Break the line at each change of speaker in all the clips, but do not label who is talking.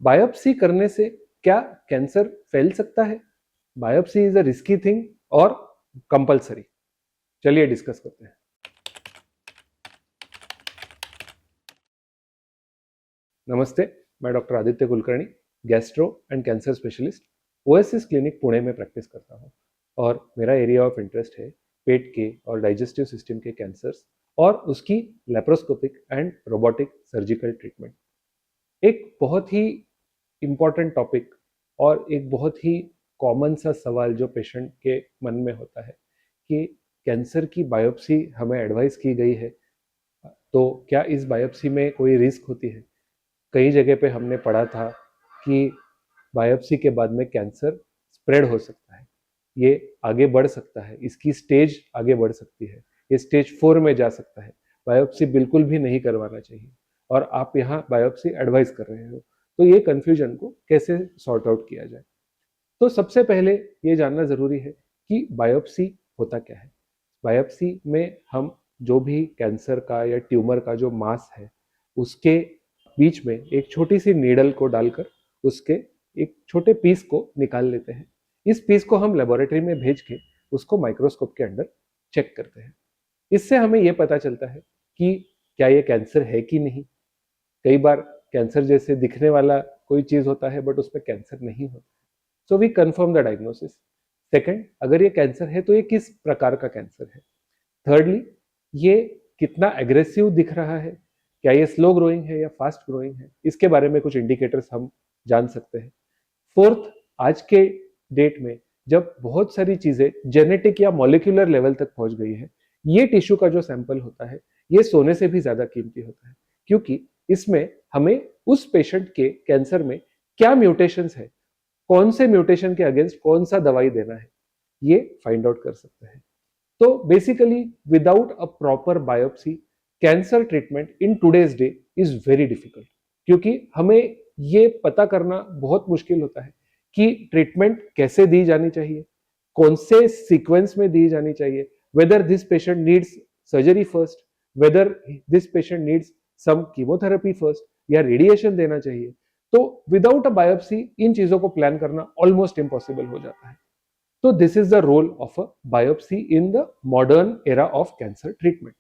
Biopsy करने से क्या कैंसर फैल सकता है? Biopsy is a risky thing और कंपलसरी? चलिए डिस्कस करते हैं। नमस्ते, मैं doctor Aditya Kulkarni, gastro and cancer specialist, OSS clinic Pune में प्रैक्टिस करता हूँ और मेरा एरिया ऑफ इंटरेस्ट है पेट के और डाइजेस्टिव सिस्टम के कैंसर्स और उसकी laparoscopic and robotic surgical treatment. एक बहुत ही इम्पॉर्टेंट टॉपिक और एक बहुत ही कॉमन सा सवाल जो पेशेंट के मन में होता है कि कैंसर की बायोप्सी हमें एडवाइस की गई है, तो क्या इस बायोप्सी में कोई रिस्क होती है? कई जगह पे हमने पढ़ा था कि बायोप्सी के बाद में कैंसर स्प्रेड हो सकता है, ये आगे बढ़ सकता है, इसकी स्टेज आगे बढ़ सकती है, ये स्टेज 4 में जा सकता है, बायोप्सी बिल्कुल भी नहीं करवाना चाहिए और आप यहाँ बायोप्सी एडवाइस कर रहे हो। तो ये कन्फ्यूजन को कैसे सॉर्ट आउट किया जाए? तो सबसे पहले ये जानना जरूरी है कि बायोप्सी होता क्या है। बायोप्सी में हम जो भी कैंसर का या ट्यूमर का जो मास है उसके बीच में एक छोटी सी नीडल को डालकर उसके एक छोटे पीस को निकाल लेते हैं। इस पीस को हम लेबोरेटरी में भेज के उसको माइक्रोस्कोप के अंदर चेक करते हैं। इससे हमें यह पता चलता है कि क्या ये कैंसर है कि नहीं। कई बार कैंसर जैसे दिखने वाला कोई चीज होता है बट उसमें कैंसर नहीं होता। So we confirm the diagnosis. Second, अगर ये कैंसर है तो ये किस प्रकार का कैंसर है। थर्डली, ये कितना एग्रेसिव दिख रहा है, क्या ये स्लो ग्रोइंग है या फास्ट ग्रोइंग है, इसके बारे में कुछ इंडिकेटर्स हम जान सकते हैं। फोर्थ, आज के डेट में जब बहुत सारी चीजें जेनेटिक या मॉलिक्यूलर लेवल तक पहुंच गई है, ये टिश्यू का जो सैंपल होता है ये सोने से भी ज्यादा कीमती होता है, क्योंकि इसमें हमें उस पेशेंट के कैंसर में क्या म्यूटेशंस है, कौन से म्यूटेशन के अगेंस्ट कौन सा दवाई देना है, ये फाइंड आउट कर सकते हैं। तो basically without a proper biopsy cancer treatment in today's day is very difficult, क्योंकि हमें ये पता करना बहुत मुश्किल होता है कि ट्रीटमेंट कैसे दी जानी चाहिए, कौन से सीक्वेंस में दी जानी चाहिए, whether this patient needs surgery first, whether this patient needs some chemotherapy first या रेडिएशन देना चाहिए। तो विदाउट अ बायोप्सी इन चीजों को प्लान करना ऑलमोस्ट इम्पॉसिबल हो जाता है। तो this is the role of a biopsy in the modern era of cancer treatment.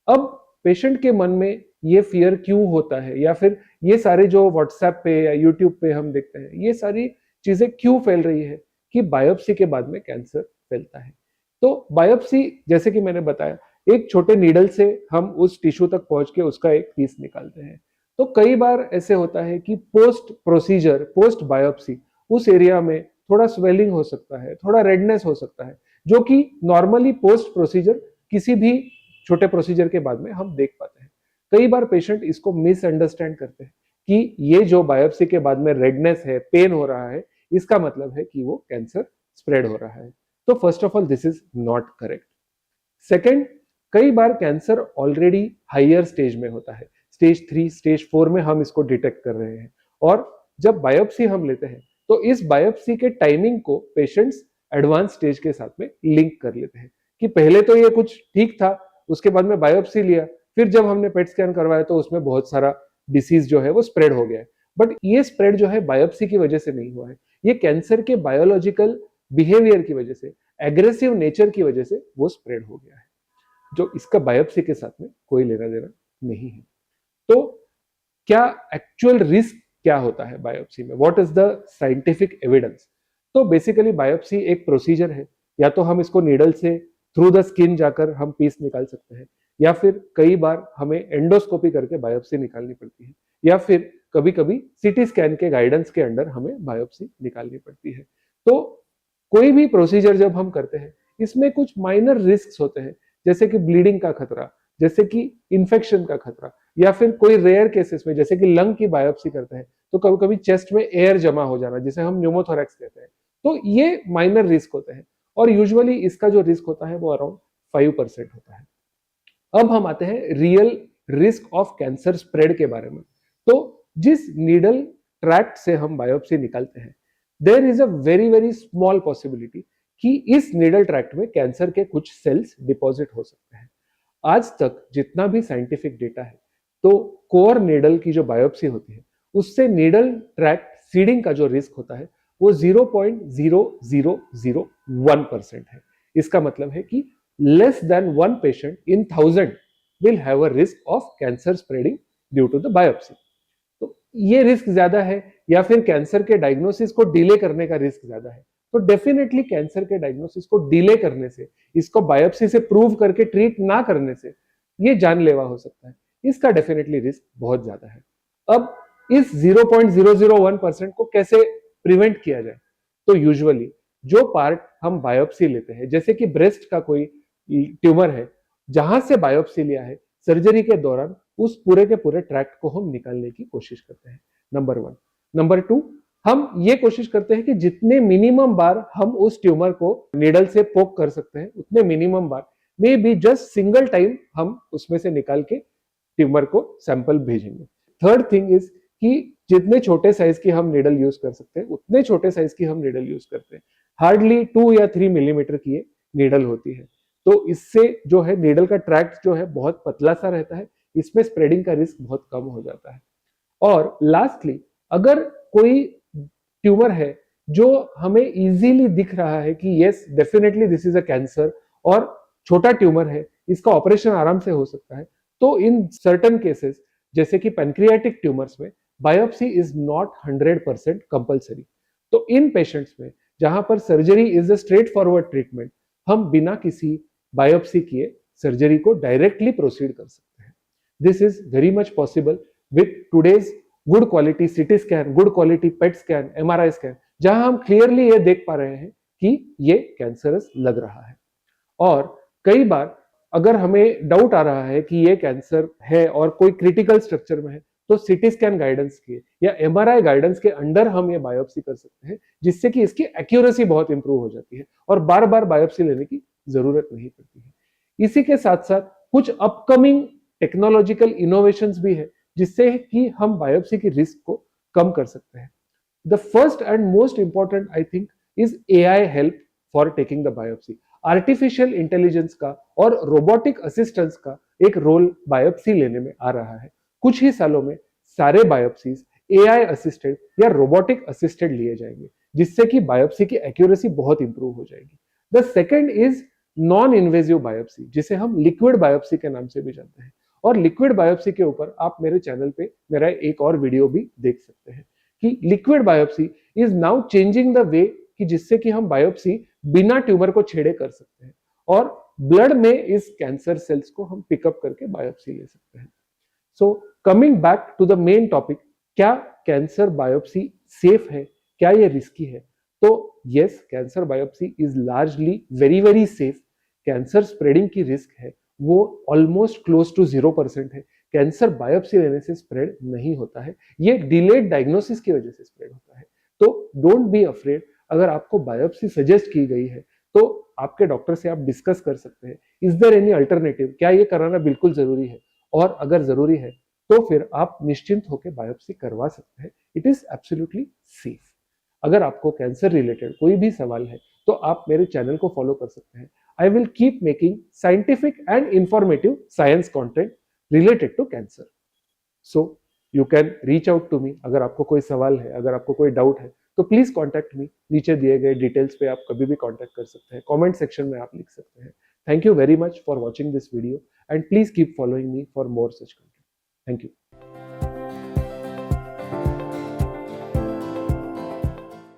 अब पेशेंट के मन में ये फियर क्यों होता है, या फिर ये सारे जो व्हाट्सएप पे या यूट्यूब पे हम देखते हैं ये सारी चीजें क्यों फैल रही है कि बायोप्सी के बाद में कैंसर फैलता है। तो बायोप्सी, जैसे कि मैंने बताया, एक छोटे नीडल से हम उस टिश्यू तक पहुंच के उसका एक पीस निकालते हैं। तो कई बार ऐसे होता है कि पोस्ट प्रोसीजर, पोस्ट बायोप्सी उस एरिया में थोड़ा स्वेलिंग हो सकता है, थोड़ा रेडनेस हो सकता है, जो कि नॉर्मली पोस्ट प्रोसीजर किसी भी छोटे प्रोसीजर के बाद में हम देख पाते हैं। कई बार पेशेंट इसको मिसअंडरस्टैंड करते हैं कि ये जो बायोप्सी के बाद में रेडनेस है, पेन हो रहा है, इसका मतलब है कि वो कैंसर स्प्रेड हो रहा है। तो first of all this is not correct. Second, कई बार कैंसर ऑलरेडी हायर स्टेज में होता है, स्टेज 3, स्टेज 4 में हम इसको डिटेक्ट कर रहे हैं, और जब बायोप्सी हम लेते हैं तो इस बायोप्सी के टाइमिंग को पेशेंट्स एडवांस स्टेज के साथ में लिंक कर लेते हैं कि पहले तो ये कुछ ठीक था, उसके बाद में बायोप्सी लिया, फिर जब हमने पेट स्कैन करवाया तो उसमें बहुत सारा डिसीज जो है वो स्प्रेड हो गया है। बट ये स्प्रेड जो है बायोप्सी की वजह से नहीं हुआ है, ये कैंसर के बायोलॉजिकल बिहेवियर की वजह से, एग्रेसिव नेचर की वजह से वो स्प्रेड हो गया है, जो इसका बायोप्सी के साथ में कोई लेना देना नहीं है। तो क्या एक्चुअल रिस्क क्या होता है बायोप्सी में, what is the scientific evidence? तो बेसिकली बायोप्सी एक प्रोसीजर है, या तो हम इसको नीडल से थ्रू द स्किन जाकर हम पीस निकाल सकते हैं, या फिर कई बार हमें एंडोस्कोपी करके बायोप्सी निकालनी पड़ती है, या फिर कभी कभी सीटी स्कैन के गाइडेंस के अंडर हमें बायोप्सी निकालनी पड़ती है। तो कोई भी प्रोसीजर जब हम करते हैं इसमें कुछ माइनर रिस्क होते हैं, जैसे कि ब्लीडिंग का खतरा, जैसे कि इंफेक्शन का खतरा, या फिर कोई रेयर केसेस में जैसे कि लंग की बायोप्सी करते हैं तो कभी कभी चेस्ट में एयर जमा हो जाना, जिसे हम न्यूमोथोरैक्स कहते हैं। तो ये माइनर रिस्क होते हैं, और यूजुअली इसका जो रिस्क होता है वो अराउंड 5% होता है। अब हम आते हैं real risk of cancer spread के बारे में। तो जिस नीडल ट्रैक्ट से हम बायोप्सी निकालते हैं, there is a very very small possibility कि इस नीडल ट्रैक्ट में कैंसर के कुछ सेल्स डिपॉजिट हो सकते हैं। आज तक जितना भी साइंटिफिक डेटा है, तो कोर नीडल की जो बायोप्सी होती है उससे नीडल ट्रैक्ट सीडिंग का जो रिस्क होता है वो 0.0001% है। इसका मतलब है कि less than 1 patient in 1000 will have a risk of cancer spreading due to the biopsy. तो ये रिस्क ज्यादा है या फिर कैंसर के डायग्नोसिस को डिले करने का रिस्क ज्यादा है, तो डेफिनेटली कैंसर के डायग्नोसिस को डिले करने से, इसको बायोप्सी से प्रूव करके ट्रीट ना करने से ये जानलेवा हो सकता है। इसका डेफिनेटली रिस्क बहुत ज्यादा है। अब इस 0.001% को कैसे प्रिवेंट किया जाए? तो यूजुअली जो पार्ट हम बायोप्सी लेते हैं, जैसे कि ब्रेस्ट का कोई ट्यूमर है, जहां से बायोप्सी लिया है, सर्जरी के दौरान उस पूरे के पूरे ट्रैक्ट को हम निकालने की कोशिश करते हैं, नंबर 1। नंबर 2, हम ये कोशिश करते हैं कि जितने मिनिमम बार हम उस ट्यूमर को नीडल से पोक कर सकते हैं, उतने minimum bar, may be just single time हम उसमें से निकाल के ट्यूमर को सैंपल भेजेंगे। थर्ड थिंग इज कि जितने छोटे साइज की हम नीडल यूज कर सकते हैं, उतने छोटे साइज की हम नीडल यूज करते हैं। हार्डली 2 या 3 मिलीमीटर की ये नीडल होती है, तो इससे जो है नीडल का ट्रैक्ट जो है बहुत पतला सा रहता है, इसमें स्प्रेडिंग का रिस्क बहुत कम हो जाता है। और लास्टली, अगर कोई ट्यूमर है जो हमें इजीली दिख रहा है कि yes definitely this is a cancer और छोटा ट्यूमर है, इसका ऑपरेशन आराम से हो सकता है, तो इन सर्टन केसेस जैसे कि पैनक्रियाटिक ट्यूमर्स में बायोप्सी इज नॉट 100% कंपलसरी। तो इन पेशेंट्स में जहां पर surgery is a straight forward treatment, हम बिना किसी बायोप्सी किए सर्जरी को डायरेक्टली प्रोसीड कर सकते हैं। This is very much possible with today's good quality CT scan, good quality PET scan, MRI scan, जहां हम क्लियरली ये देख पा रहे हैं कि ये कैंसरस लग रहा है। और कई बार अगर हमें डाउट आ रहा है कि ये कैंसर है और कोई क्रिटिकल स्ट्रक्चर में है, तो सीटी स्कैन गाइडेंस के या एमआरआई गाइडेंस के अंडर हम ये बायोप्सी कर सकते हैं, जिससे कि इसकी एक्यूरेसी बहुत इंप्रूव हो जाती है और बार बार बायोप्सी लेने की जरूरत नहीं पड़ती है। इसी के साथ साथ कुछ अपकमिंग टेक्नोलॉजिकल इनोवेशंस भी है, जिससे कि हम बायोप्सी की रिस्क को कम कर सकते हैं। The first and most important I think is AI help for taking the biopsy. Artificial intelligence का और रोबोटिक असिस्टेंस का एक रोल बायोप्सी लेने में आ रहा है। कुछ ही सालों में सारे बायोप्सीज एआई असिस्टेड या रोबोटिक असिस्टेड लिए जाएंगे, जिससे कि बायोप्सी की एक्यूरेसी बहुत इंप्रूव हो जाएगी। The second is non invasive biopsy, जिसे हम लिक्विड बायोप्सी के नाम से भी जानते हैं। और लिक्विड बायोप्सी के ऊपर आप मेरे चैनल पे मेरा एक और वीडियो भी देख सकते हैं कि liquid biopsy is now changing the way कि जिससे कि हम बायोप्सी बिना ट्यूमर को छेड़े कर सकते हैं और ब्लड में इस कैंसर सेल्स को हम पिकअप करके बायोप्सी ले सकते हैं। So coming back to the main topic, क्या कैंसर बायोप्सी सेफ है, क्या ये रिस्की है? तो yes, cancer biopsy is largely very very safe. Cancer spreading की रिस्क है वो ऑलमोस्ट क्लोज टू 0% है। कैंसर बायोप्सी लेने से स्प्रेड नहीं होता है, ये डिलेड डायग्नोसिस की वजह से स्प्रेड होता है। तो डोंट बी अफ्रेड। अगर आपको बायोप्सी सजेस्ट की गई है तो आपके डॉक्टर से आप डिस्कस कर सकते हैं, इज देयर एनी अल्टरनेटिव, क्या ये कराना बिल्कुल जरूरी है, और अगर जरूरी है तो फिर आप निश्चिंत होकर बायोप्सी करवा सकते हैं। It is absolutely safe. अगर आपको कैंसर रिलेटेड कोई भी सवाल है तो आप मेरे चैनल को फॉलो कर सकते हैं। I will keep making scientific and informative science content related to cancer. So you can reach out to me. अगर आपको कोई सवाल है, अगर आपको कोई डाउट है, तो प्लीज कॉन्टैक्ट मी। नीचे दिए गए डिटेल्स पे आप कभी भी कॉन्टैक्ट कर सकते हैं, कमेंट सेक्शन में आप लिख सकते हैं। Thank you very much for watching this video and please keep following me for more such content. Thank you.